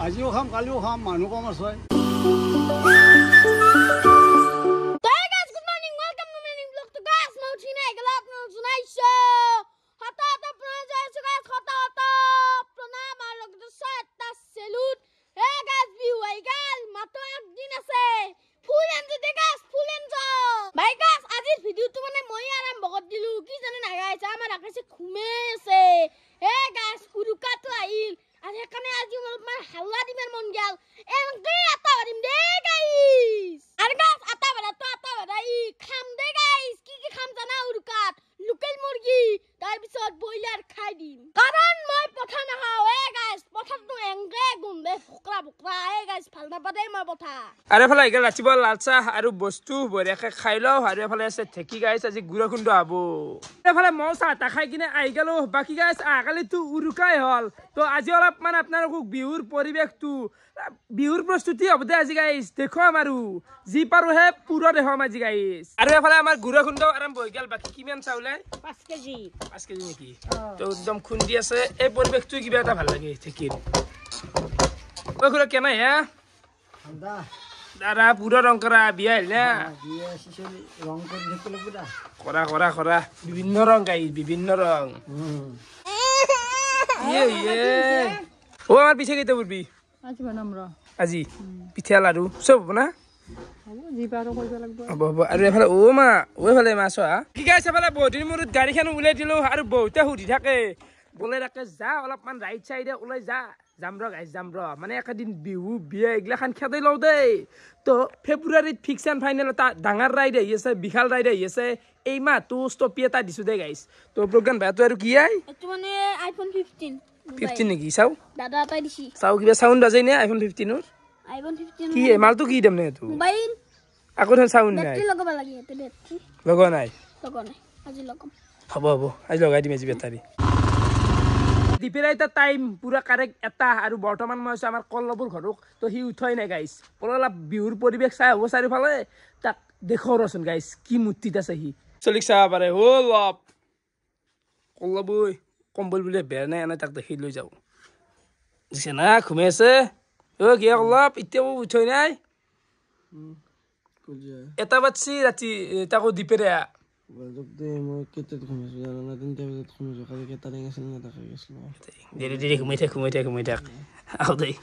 আজিও খাম কালিও খাম মানুহ কম আছে আৰু এফালে আহিলে ৰাতিপুৱা লাল চাহ আৰু বস্তু বঢ়িয়াকৈ খাই লওঁ আৰু এফালে আছে ঢেঁকী গাইছ আজি গুড়া খুন্দ হ'ব এফালে মই চাহ তাহ খাই কিনে আহি গ'লো বাকী গাইছ আহকালিতো উৰুকাই হ'ল তো আজি অলপমান আপোনালোকক বিহুৰ পৰিৱেশটো বিহুৰ প্ৰস্তুতি হ'ব দে আজি গাইছ দেখুৱাম আৰু যি পাৰোঁ হে পুৰা দেখুৱাম আজি গাইছ আৰু এফালে আমাৰ গুড়া খুন্দ আৰম্ভ হৈ গ'ল বাকী কিমান চাউলে 5 কেজি নেকি তো একদম খুন্দি আছে এই পৰিৱেশটো কিবা এটা ভাল লাগে ঢেঁকীৰ ঐ খুৰা কেনে হে দাদা পুরা রং করা বিয়া না করা করা করা বিভিন্ন রং গাই বিভিন্ন রং ও আমার পিছে কেটে বলবি আজি পিঠা লাড়ু সব না আৰু এফালে ও মা ওইফালে মাছ কি গাইছে এফালে বহুদিন মূৰত গাড়ীখন উলাই দিলো আৰু বহুতে সুধি থাকে বোলে তাকে যা অলপমান ৰাইট চাইডে ওলাই যা যাম ৰ গাইছ যাম ৰ মানে একেদিন বিহু বিয়া এইগিলাখান খেদাই লওঁ দেই তো ফেব্ৰুৱাৰীত ফিক্স এণ্ড ফাইনেল এটা ডাঙৰ ৰাইড আহি আছে বিশাল ৰাইড আহি আছে এই মাহটো ষ্টপি এটা দিছোঁ দেই গাইছ তো প্ৰজ্ঞান ভাইটো আৰু কি আই মানে আইফোন 15 নেকি চাও দাদা এটাই দিছি চাও কিবা চাউণ্ড বাজে নে আইফোন 15 আইফোন 15 কি মালটো কি দাম নে এইটো মোবাইল আকৌ ধৰ চাউণ্ড নাই বেটাৰি লগাব লাগে এতে বেটাৰি লগা নাই আজি লগাম হ'ব আজি লগাই দিম আজি বেটাৰি দীপেৰাইতা টাইম পুৰা কাৰেক্ট এটা আৰু বৰ্তমান মই আছোঁ আমাৰ কল্লপুৰ ঘৰক তো সি উঠাই নাই গাইছ অলপ বিহুৰ পৰিৱেশ চাই হ'ব চাৰিওফালে তাক দেখো ৰচোন গাইছ কি মূৰ্তিত আছে সি চলিক চাব পাৰে অলপ কল্লবই কম্বল বুলিয়ে বেয়া নাই এনে তাক দেখি লৈ যাওঁ দিছে না ঘুমাই আছে কি অলপ এতিয়াও উঠাই নাই এটা বাজছি ৰাতি তাকো দীপেৰা ঘুমাই থাক আহ দেই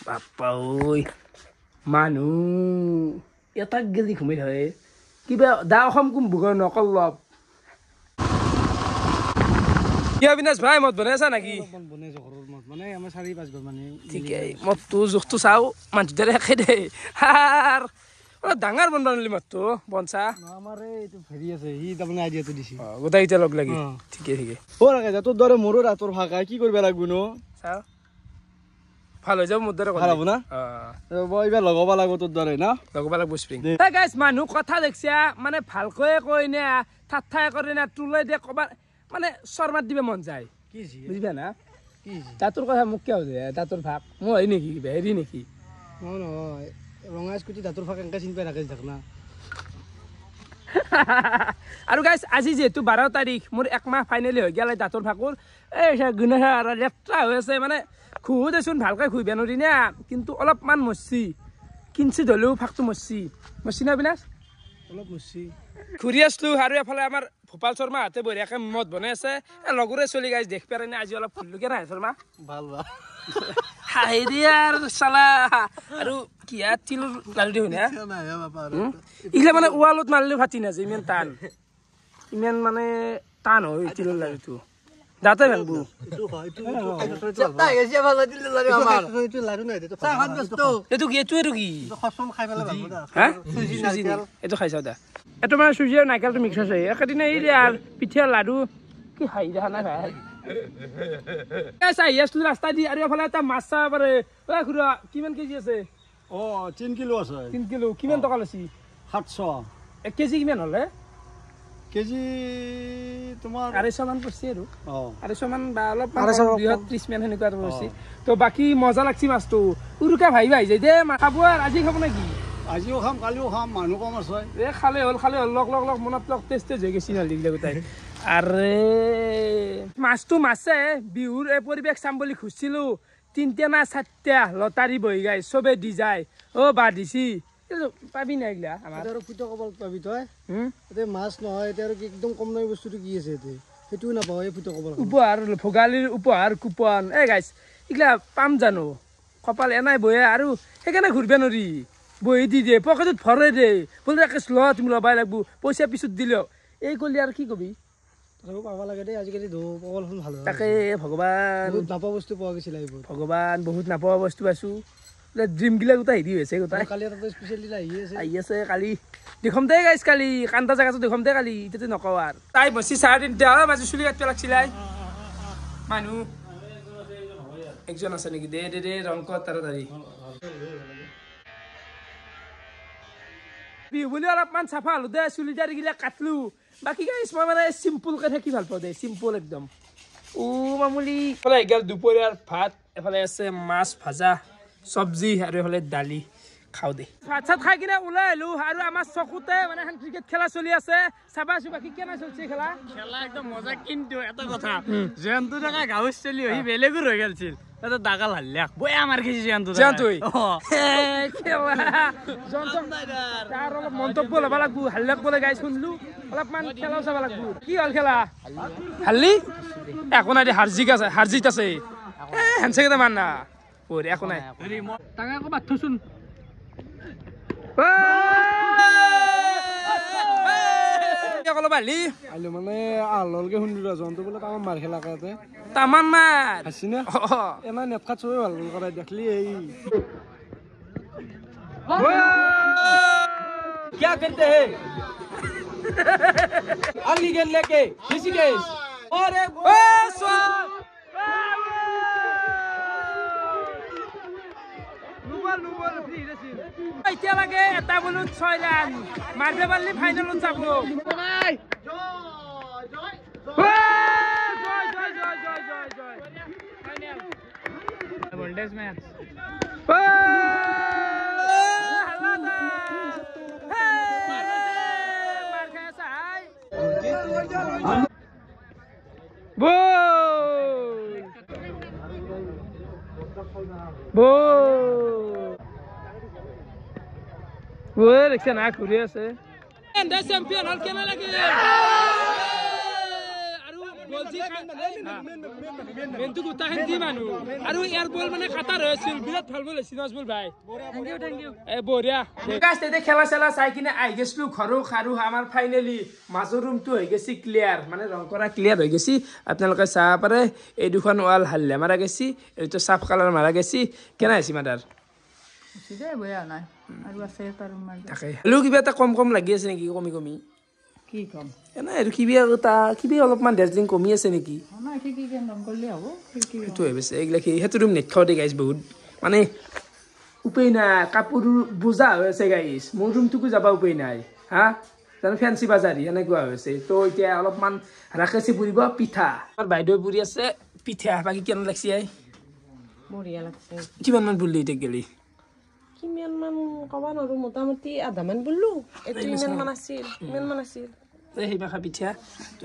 বাপ্পা ঐ মানুহ এটাক গেলি ঘুমাই থাকে কিবা দা অসম কুম্ভ নকল্লপ কি অবিনাশ ভাই মদ বনাইছা নেকি ঠিকে মদটো জোখটো চাওঁ মানুহ দৰে খাই দে হাৰ ডাঙৰ বন্ধ আনিলি মাত্ৰ বনচা আমাৰ এইটো হেৰি আছে সি তাৰমানে আইডিয়াটো দিছি গোটেইকেইটা লগ লাগি ঠিকে অ ৰাখে যা তোৰ দৰে মোৰো ৰাতৰ ভাগা কি কৰিব লাগিব ন চাওঁ ভাল হৈ যাব মোৰ দৰে ভাল হ'ব না মই এইবাৰ লগাব লাগিব তোৰ দৰে না লগাব লাগিব স্প্ৰিং গাইছ মানুহ কথা দেখিছা মানে ভালকৈয়ে কয় নে ঠাট্টাই কৰে না তোলাই দিয়ে ক'বাত মানে শৰ্মাত দিব মন যায় বুজিবা না তাতোৰ কথা মোক কিয় সুধে তাতোৰ ভাগ মই হেৰি নেকি কিবা হেৰি নেকি নহয় ৰঙা স্কুটি দাঁতৰ ফাক এনেকৈ চিনি পাই থাকে থাক না আৰু গাইছ আজি যিহেতু 12 তাৰিখ মোৰ একমাহ ফাইনেলি হৈ গ'ল দাঁতৰ ফাকৰ এই গুণা লেতেৰা হৈ আছে মানে খুহো দেচোন ভালকৈ খুহিব নোৱাৰি না কিন্তু অলপমান মচি কিঞ্চিত হ'লেও ফাকটো মচি না বিনাশ অলপ মচি ঘূৰি আছিলো আৰু এফালে আমাৰ ভূপাল শৰ্মাহঁতে বঢ়িয়াকৈ মদ বনাই আছে লগৰে চলি গাইছ দেখ পাৰে নে আজি অলপ ফুললোকে নাই শৰ্মা ভাল হাই দিয়াৰ চালা আৰু কি তিলৰ লাড়ু দিওঁ না এইগিলা মানে ৱালত মাৰিলেও ফাটি নাযায় ইমান টান ইমান মানে টান হয় তিলৰ লাড়ুটো দাঁতে ভাঙবো এইটো কি এইটো কি এইটো খাই চাওঁ দা এইটো মানে চুজি আৰু নাৰিকলটো মিক্স আছে একেদিনে এই আৰু পিঠা লাড়ু কি খাই দেখা নাই ভাই আহি আছিলো ৰাস্তা দি আৰু এফালে এটা মাছ চাব পাৰে খুৰা কিমান কেজি আছে 3 কিলো আছে 3 কিলো কিমান টকা লৈছি 700 1 কেজি কিমান হ'লে কেজি তোমাৰ 250 মান পড়ছে আৰু 250 মান বা অলপ 230 মান সেনেকুৱা পড়ছে তো বাকি মজা লাগছি মাছটো উৰুকা ভাই ভাই যায় দে খাব আজি খাব নেকি আজিও খাম কালিও খাম মানুহ কম আছে এ খালে হ'ল লগ মনত লগ টেষ্ট হৈ গৈছি নালি গিলা গোটাই আৰে মাছটো মাছে বিহুৰ এই পৰিৱেশ চাম বুলি খুজিছিলো তিনটা না চাৰটা লটাৰী বহি গাইছ চবে দি যায় অ বা দিছি পাবি না এইগিলা আমাৰ আৰু ফুটা কবল পাবি তই হুম এতিয়া মাছ নহয় এতিয়া আৰু কি একদম কম দামী বস্তুটো কি আছে এতিয়া সেইটোও নাপাওঁ এই ফুটা কবল উপহাৰ ভোগালীৰ উপহাৰ কুপন এই গাইছ এইগিলা পাম জানো কপাল এনাই বহে আৰু সেইকাৰণে ঘূৰিব নোৱাৰি বহি দি দিয়ে পকেটত ভৰাই দে বোলে একেছ ল তুমি ল'বাই লাগব পইচা পিছত দিলেও এই কলি আৰু কি কবি তথাপিও পাব লাগে দেই আজিকালি কবলখন ভাল হয় তাকে ভগৱান বহুত নাপা বস্তু পোৱা গৈছিল এইবোৰ ভগৱান বহুত নাপোৱা বস্তু পাইছোঁ ড্ৰিমগিলা গোটাই হেৰি হৈছে গোটাই কালি এটা স্পেচিয়েলি আহি আছে কালি দেখম দে গাইছ কালি কান্তা জেগাটো দেখম দে কালি এতিয়াতো নকওঁ আৰু তাই বসি 3:30 মাজে চুলি কাটিব লাগছিলাই মানুহ একজন আছে নেকি দে দে দে ৰং কৰ তাড়াতাড়ি বিহু বুলি অলপমান চাফা হলো দে চুলি দাড়িগিলা কাটলো বাকী গাইছ মই মানে চিম্পুলকৈ থাকি ভাল পাওঁ দে চিম্পুল একদম মামুলি এফালে এগাল দুপৰীয়াৰ ভাত এফালে আছে মাছ ভাজা চব্জি আৰু এফালে দালি খাওঁ দে ভাত চাত খাই কিনে ওলাই আহিলো আৰু আমাৰ চকুতে মানে এখন ক্ৰিকেট খেলা চলি আছে চাবাচো বাকী কেনে চলছে খেলা একদম মজা কিন্তু এটা কথা জয়ন্তু থকা গাঁৱৰ চলি হৈ বেলেগৰ হৈ গেলছিল এটা দাগাল হাল্লাক বয়া মাৰ খেছি জয়ন্তই তাৰ অলপ মন্তব্য ল'ব লাগব হাল্লাক বোলে গাই শুনলো অলপমান খেলাও চাব লাগব কি হ'ল খেলা হাল্লি একো নাই দে হাৰজিত আছে হেনচে কেইটা মান না পৰি একো নাই তাকে আকৌ বাদ থচোন আহিলো মানে আহলকে শুনিলো জন্তু বোলে তামান মাৰ খেলা কাতে তামান মাৰ হাসি না এনা নেটখাত চবে ভাল কৰাই দেখলি এই क्या करते हैं अगली गेंद लेके ऋषिकेश और एक এতিয়া লাগে এটা বলত 6 ৰান মাৰিব পাৰিলে ফাইনেলত যাব वर्ल्ड मैच দেখছে না ঘূৰি আছে চেম্পিয়ন হল কেনে লাগে আৰু ইয়াৰ বল মানে খাটাৰ হৈছিল বিৰাট ভাল বল হৈছিল নজমুল ভাই বঢ়িয়া খেলা চেলা চাই কিনে আহি গেছিলো ঘৰো খাৰো আমাৰ ফাইনেলি মাজৰ ৰুমটো হৈ গেছি ক্লিয়াৰ মানে ৰং কৰা ক্লিয়াৰ হৈ গেছি আপোনালোকে চাব পাৰে এই দুখন ৱাল হাল্লা মাৰা গেছি এইটো চাফ কালাৰ মাৰা গেছি কেনে হৈছে মাদাৰ হলেও কিবা এটা কম কম লাগি আছে নেকি কমি কমি কি কম এনে আৰু কিবি অলপমান দাৰ্জিলিং কমি আছে নেকি সেইটো হৈ গৈছে এইগিলা সেইটো ৰুম নেটখাও দে গাইছ বহুত মানে উপায় নাই কাপোৰ বোজা হৈ আছে গাইছ মোৰ ৰুমটোকো যাব উপায় নাই হা জানো ফেঞ্চি বাজাৰী এনেকুৱা হৈছে তো এতিয়া অলপমান ৰাখেছি পুৰিব পিঠা আমাৰ বাইদেউ পুৰি আছে পিঠা বাকী কেনে লাগছি আই বঢ়িয়া লাগছে কিমান মান পুৰলি এতিয়া গেলি কিমান মান ক'ব নোৱাৰো মোটামুটি আধামান বুললো এইটো ইমান মান আছিল সেইবাৰ পিঠা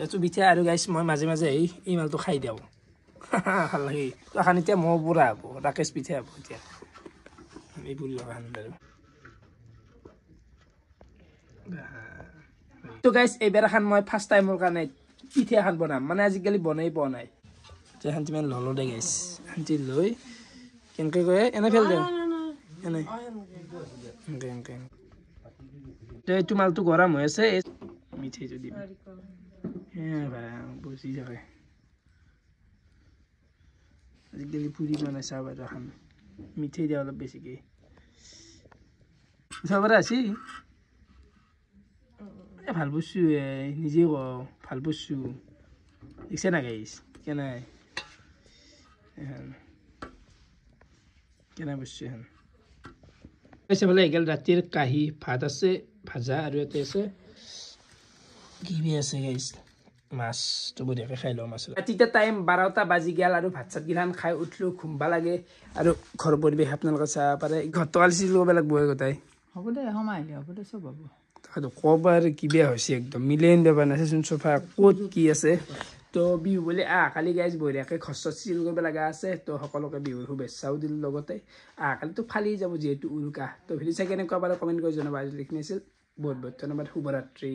এইটো পিঠা আৰু গাইছ মই মাজে মাজে এই মালটো খাই দিওঁ ভাল লাগে এখন এতিয়া মহ পুৰা হ'ব ৰাকেশ পিঠা হ'ব এতিয়া এই পুৰি লগা আৰু তো গাইছ এইবাৰ এখন মই ফাৰ্ষ্ট টাইমৰ কাৰণে পিঠা এখন বনাম মানে আজিকালি বনাই পোৱা নাই শান্তি মানে ললো দে গাইছ শান্তি লৈ কেনেকৈ কয় এনে ফেল দিওঁ এনে এইটো মালটো গৰম হৈ আছে মিঠাই যদি বুজি থাকে আজিকালি পুৰি বনাই চাব আৰু এখন মিঠাই দিয়া অলপ বেছিকৈ চাব আছে ভাল বস্তু নিজে ক ভাল বস্তু দেখিছে না গাইছ কেনে কেনে বস্তু এখন বোলে এগাল ৰাতিৰ কাঁহী ভাত আছে ভাজা আৰু ইয়াতে আছে কিবি আছে গাইছ মাছটো বঢ়িয়াকৈ খাই লওঁ মাছ ৰাতিটা টাইম 12টা বাজি গেল আৰু ভাত চাত গিলান খাই উঠলোঁ ঘুমবা লাগে আৰু ঘৰৰ পৰিৱেশ আপোনালোকে চাব পাৰে ঘৰটো আলিচি ল'ব লাগিব গোটাই হ'ব দে সময় আহিলে হ'ব দে চব হ'ব তাকেতো ক'ব আৰু কিবা হৈছে একদম মিলেন বেবা নাচাচোন চফা ক'ত কি আছে তো বিহু বুলি কালি গাইজ বঢ়িয়াকৈ ঘৰ চিল কৰিব লগা আছে তো সকলোকে বিহুৰ শুভেচ্ছাও দিলোঁ লগতে কালিতো ফালি যাব যিহেতু উৰুকা তো ভিডিঅ' চাই কেনেকুৱা বাৰু কমেণ্ট কৰি জনাবা। আজিলৈকে আছিল বহুত বহুত ধন্যবাদ। শুভৰাত্ৰি।